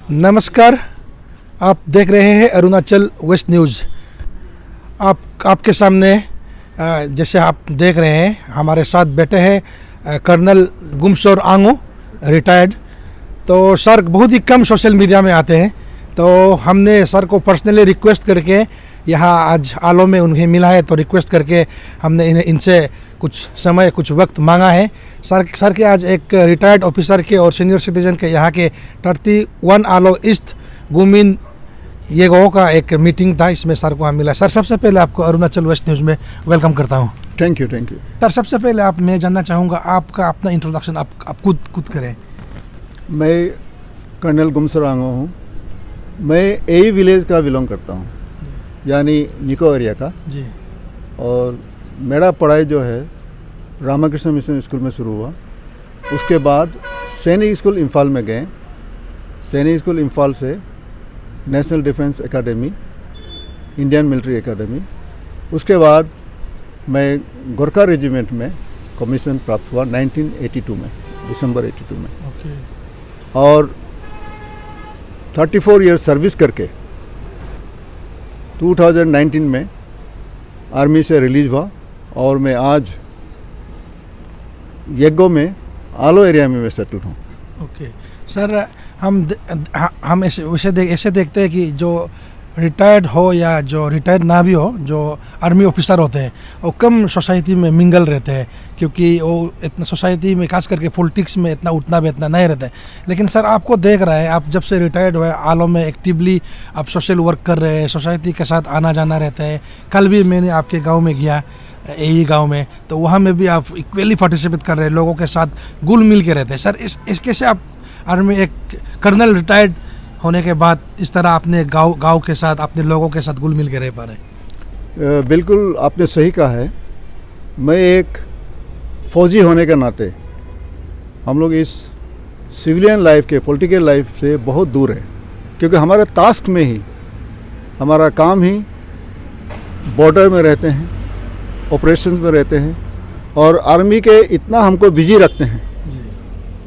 नमस्कार, आप देख रहे हैं अरुणाचल वेस्ट न्यूज़। आपके सामने जैसे आप देख रहे हैं हमारे साथ बैठे हैं कर्नल गुमसोर आंगो, रिटायर्ड। तो सर बहुत ही कम सोशल मीडिया में आते हैं, तो हमने सर को पर्सनली रिक्वेस्ट करके यहाँ आज आलो में उन्हें मिला है, तो रिक्वेस्ट करके हमने इनसे कुछ समय कुछ वक्त मांगा है। सर के आज एक रिटायर्ड ऑफिसर के और सीनियर सिटीजन के यहाँ के 31 आलो ईस्ट गुमिन ये गाँव का एक मीटिंग था, इसमें सर को हम मिला। सर सबसे पहले आपको अरुणाचल वेस्ट न्यूज़ में वेलकम करता हूँ। Thank you. सर सबसे पहले मैं जानना चाहूँगा आपका अपना इंट्रोडक्शन आप खुद करें। मैं कर्नल गुमसोर आंगो हूँ। मैं एई विलेज का बिलोंग करता हूँ, यानी निको एरिया का जी। और मेरा पढ़ाई जो है रामाकृष्ण मिशन स्कूल में शुरू हुआ। उसके बाद सैनिक स्कूल इम्फाल में गए। सैनिक स्कूल इम्फाल से national defence academy, Indian military academy. उसके बाद मैं गोरखा रेजिमेंट में कमीशन प्राप्त हुआ 1982 में, दिसंबर 82 में। ओके। और 34 ईयर सर्विस करके 2019 में आर्मी से रिलीज हुआ और मैं आज येगो में आलो एरिया में मैं सेटल हूँ। ओके सर, हम ऐसे देखते हैं कि जो रिटायर्ड हो या जो रिटायर्ड ना भी हो, जो आर्मी ऑफिसर होते हैं वो कम सोसाइटी में मिंगल रहते हैं, क्योंकि वो इतना सोसाइटी में खास करके पॉलिटिक्स में इतना उठना बैठना नहीं रहता है। लेकिन सर आपको देख रहा है, आप जब से रिटायर्ड हुए आलो में एक्टिवली आप सोशल वर्क कर रहे हैं, सोसाइटी के साथ आना जाना रहता है। कल भी मैंने आपके गाँव में गया, यही गांव में, तो वहाँ में भी आप इक्वली पार्टिसिपेट कर रहे हैं, लोगों के साथ घुल मिल के रहते हैं। सर इस कैसे आप आर्मी एक कर्नल रिटायर्ड होने के बाद इस तरह अपने गांव के साथ अपने लोगों के साथ घुल मिल के रह पा रहे हैं? बिल्कुल आपने सही कहा है। मैं एक फ़ौजी होने के नाते हम लोग इस सिविलियन लाइफ के पॉलिटिकल लाइफ से बहुत दूर है, क्योंकि हमारे टास्क में ही हमारा काम ही बॉर्डर में रहते हैं, ऑपरेशंस में रहते हैं और आर्मी के इतना हमको बिजी रखते हैं जी।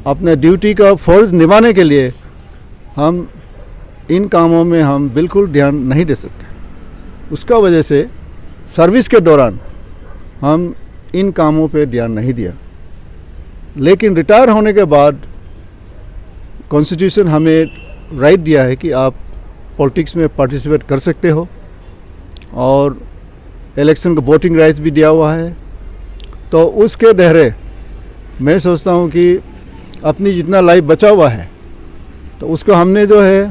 अपने ड्यूटी का फ़र्ज़ निभाने के लिए हम इन कामों में हम बिल्कुल ध्यान नहीं दे सकते। उसका वजह से सर्विस के दौरान हम इन कामों पे ध्यान नहीं दिया। लेकिन रिटायर होने के बाद कॉन्स्टिट्यूशन हमें राइट दिया है कि आप पॉलिटिक्स में पार्टिसिपेट कर सकते हो और इलेक्शन का वोटिंग राइट्स भी दिया हुआ है। तो उसके दहरे मैं सोचता हूँ कि अपनी जितना लाइफ बचा हुआ है तो उसको हमने जो है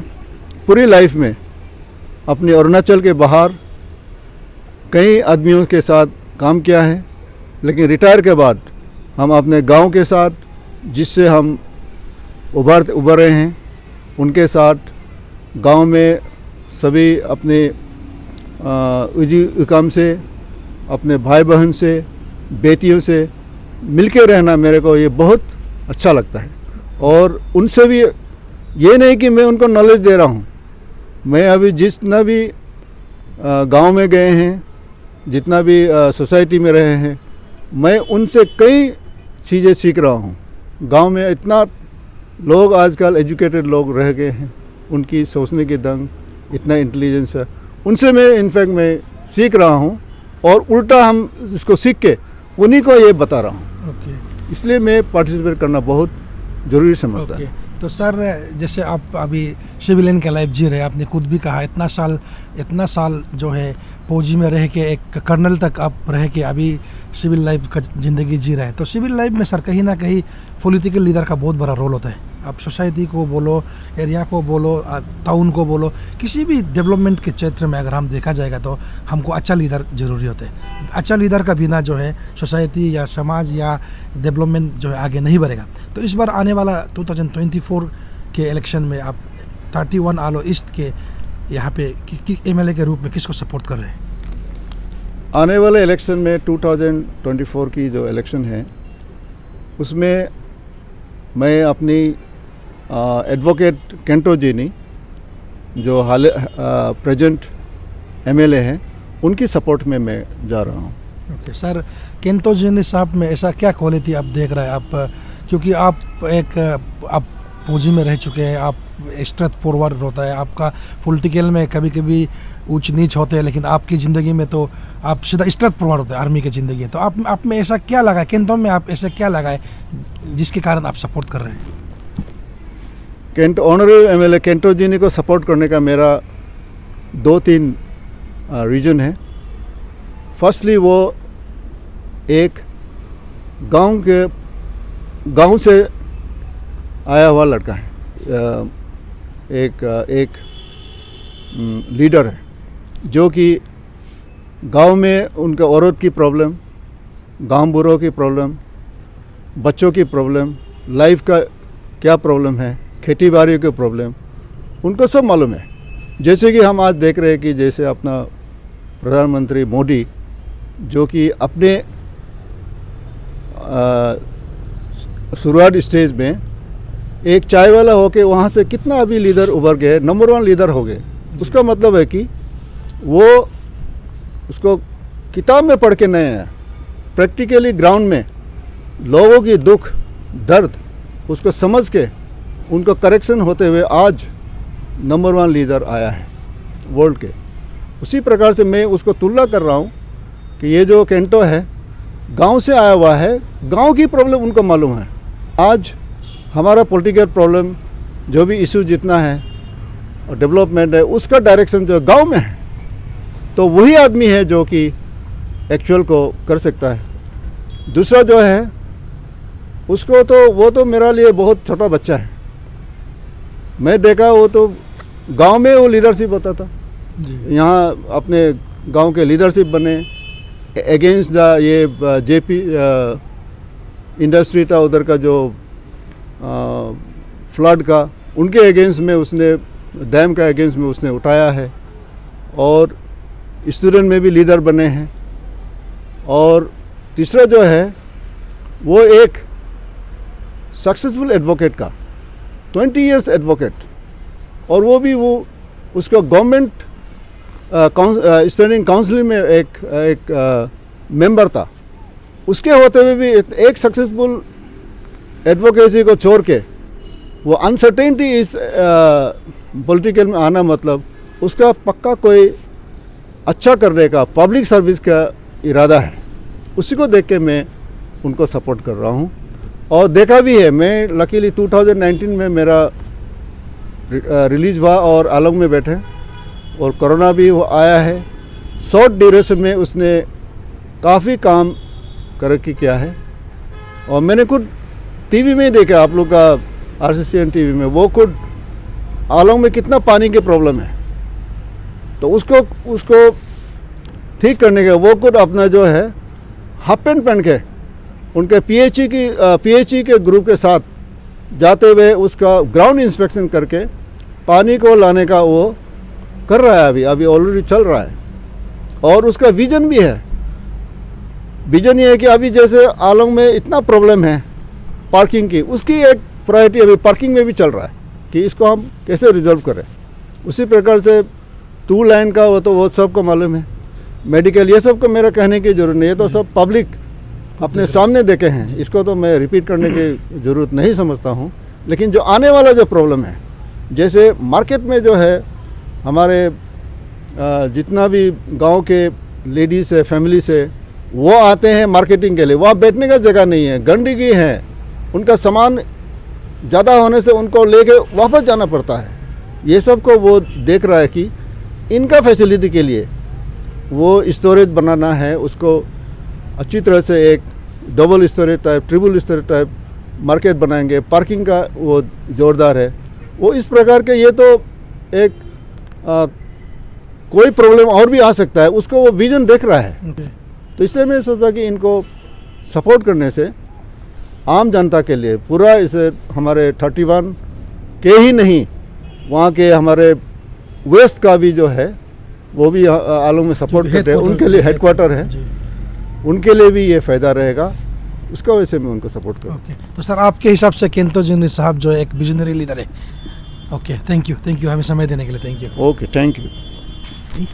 पूरी लाइफ में अपने अरुणाचल के बाहर कई आदमियों के साथ काम किया है, लेकिन रिटायर के बाद हम अपने गांव के साथ जिससे हम उभरे हैं उनके साथ गांव में सभी अपने काम से, अपने भाई बहन से, बेटियों से मिलके रहना मेरे को ये बहुत अच्छा लगता है। और उनसे भी ये नहीं कि मैं उनको नॉलेज दे रहा हूँ, मैं अभी जितना भी गांव में गए हैं, जितना भी सोसाइटी में रहे हैं, मैं उनसे कई चीज़ें सीख रहा हूँ। गांव में इतना लोग आजकल एजुकेटेड लोग रह गए हैं, उनकी सोचने की दंग, इतना इंटेलिजेंस है, उनसे मैं इनफैक्ट मैं सीख रहा हूँ और उल्टा हम इसको सीख के उन्हीं को ये बता रहा हूँ। ओके। इसलिए मैं पार्टिसिपेट करना बहुत ज़रूरी समझता है। तो सर जैसे आप अभी सिविलियन का लाइफ जी रहे हैं, आपने खुद भी कहा इतना साल जो है फौजी में रह के एक कर्नल तक आप रह के अभी सिविल लाइफ का ज़िंदगी जी रहे हैं। तो सिविल लाइफ में सर कहीं ना कहीं पॉलिटिकल लीडर का बहुत बड़ा रोल होता है। आप सोसाइटी को बोलो, एरिया को बोलो, टाउन को बोलो, किसी भी डेवलपमेंट के क्षेत्र में अगर हम देखा जाएगा तो हमको अच्छा लीडर ज़रूरी होता है। अच्छा लीडर का बिना जो है सोसाइटी या समाज या डेवलपमेंट जो है आगे नहीं बढ़ेगा। तो इस बार आने वाला 2024 के इलेक्शन में आप 31 आलो ईस्ट के यहाँ पे MLA के रूप में किसको सपोर्ट कर रहे हैं? आने वाले इलेक्शन में 2024 की जो इलेक्शन है उसमें मैं अपनी एडवोकेट केंटो जीनी जो प्रेजेंट MLA हैं उनकी सपोर्ट में मैं जा रहा हूँ। ओके सर, केंटो जीनी साहब में ऐसा क्या क्वालिटी आप देख रहे हैं आप, क्योंकि आप फौजी में रह चुके हैं, आप स्ट्रेट फॉरवर्ड होता है, आपका पॉलिटिकल में कभी कभी ऊंच नीच होते हैं, लेकिन आपकी ज़िंदगी में तो आप सीधा स्ट्रेट फॉरवर्ड होते हैं आर्मी की ज़िंदगी। तो आप में ऐसा क्या लगा, केंटो में आप ऐसा क्या लगा है जिसके कारण आप सपोर्ट कर रहे हैं? केंट ऑनरेबल एमएलए केंटो जी को सपोर्ट करने का मेरा 2-3 रीज़न है। फर्स्टली वो एक गांव से आया हुआ लड़का है, एक लीडर है जो कि गांव में उनका औरत की प्रॉब्लम, गांव बुरों की प्रॉब्लम, बच्चों की प्रॉब्लम, लाइफ का क्या प्रॉब्लम है, खेती बाड़ी की प्रॉब्लम, उनको सब मालूम है। जैसे कि हम आज देख रहे हैं कि जैसे अपना प्रधानमंत्री मोदी जो कि अपने शुरुआत स्टेज में एक चाय वाला होके वहाँ से कितना अभी लीडर उभर गए, नंबर 1 लीडर हो गए। उसका मतलब है कि वो उसको किताब में पढ़ के नहीं है, प्रैक्टिकली ग्राउंड में लोगों की दुख दर्द उसको समझ के उनको करेक्शन होते हुए आज नंबर 1 लीडर आया है वर्ल्ड के। उसी प्रकार से मैं उसको तुलना कर रहा हूँ कि ये जो केंटो है गांव से आया हुआ है, गांव की प्रॉब्लम उनको मालूम है। आज हमारा पॉलिटिकल प्रॉब्लम जो भी इशू जितना है और डेवलपमेंट है उसका डायरेक्शन जो गांव में है, तो वही आदमी है जो कि एक्चुअल को कर सकता है। दूसरा जो है उसको तो वो तो मेरा लिए बहुत छोटा बच्चा है। मैं देखा वो तो गांव में वो लीडरशिप होता था, यहाँ अपने गांव के लीडरशिप बने अगेंस्ट द ये जेपी इंडस्ट्री था उधर का जो फ्लड का, उनके अगेंस्ट में उसने डैम का अगेंस्ट में उसने उठाया है। और स्टूडेंट में भी लीडर बने हैं। और तीसरा जो है वो एक सक्सेसफुल एडवोकेट का 20 इयर्स एडवोकेट, और वो भी वो उसका गवर्नमेंट स्टैंडिंग काउंसिल में एक मेंबर था। उसके होते हुए भी एक सक्सेसफुल एडवोकेसी को छोड़ के वो अनसर्टेनिटी इस पॉलिटिकल में आना, मतलब उसका पक्का कोई अच्छा करने का पब्लिक सर्विस का इरादा है। उसी को देख के मैं उनको सपोर्ट कर रहा हूँ। और देखा भी है, मैं लकीली 2019 में मेरा रिलीज हुआ और आलोंग में बैठे और कोरोना भी वो आया है। शॉर्ट ड्यूरेशन में उसने काफ़ी काम तरक्की किया है। और मैंने खुद टीवी में देखा, आप लोग का RCCN टीवी में, वो खुद आलोंग में कितना पानी की प्रॉब्लम है, तो उसको ठीक करने के वो खुद अपना जो है हाफ पैंट पहन के उनके PHE के ग्रुप के साथ जाते हुए उसका ग्राउंड इंस्पेक्शन करके पानी को लाने का वो कर रहा है। अभी ऑलरेडी चल रहा है। और उसका विजन भी है। विजन ये है कि अभी जैसे आलोंग में इतना प्रॉब्लम है पार्किंग की, उसकी एक प्रायोरिटी अभी पार्किंग में भी चल रहा है कि इसको हम कैसे रिजॉल्व करें। उसी प्रकार से 2 लाइन का वो सबको मालूम है। मेडिकल ये सब को मेरा कहने की ज़रूरत नहीं है, तो सब पब्लिक अपने सामने देखे हैं। इसको तो मैं रिपीट करने की ज़रूरत नहीं समझता हूँ। लेकिन जो आने वाला जो प्रॉब्लम है, जैसे मार्केट में जो है हमारे जितना भी गांव के लेडीज़ है, फैमिली से, वो आते हैं मार्केटिंग के लिए, वहाँ बैठने का जगह नहीं है, गंदगी है, उनका सामान ज़्यादा होने से उनको लेके वापस जाना पड़ता है। ये सब को वो देख रहा है कि इनका फैसिलिटी के लिए वो स्टोरेज बनाना है, उसको अच्छी तरह से एक double storage type, triple storage type market बनाएंगे। पार्किंग का वो जोरदार है। वो इस प्रकार के, ये तो एक कोई प्रॉब्लम और भी आ सकता है, उसको वो विजन देख रहा है। तो इसलिए मैं सोचा कि इनको सपोर्ट करने से आम जनता के लिए पूरा, इसे हमारे 31 के ही नहीं, वहाँ के हमारे वेस्ट का भी जो है वो भी आलोंग में सपोर्ट करते हैं, उनके लिए हेडक्वार्टर है, उनके लिए भी ये फ़ायदा रहेगा। उसका वजह से मैं उनको सपोर्ट करूँ। तो सर, आपके हिसाब से केंटो जिनी साहब जो एक विजनरी लीडर है। ओके, थैंक यू हमें समय देने के लिए। Thank you. Okay, thank you.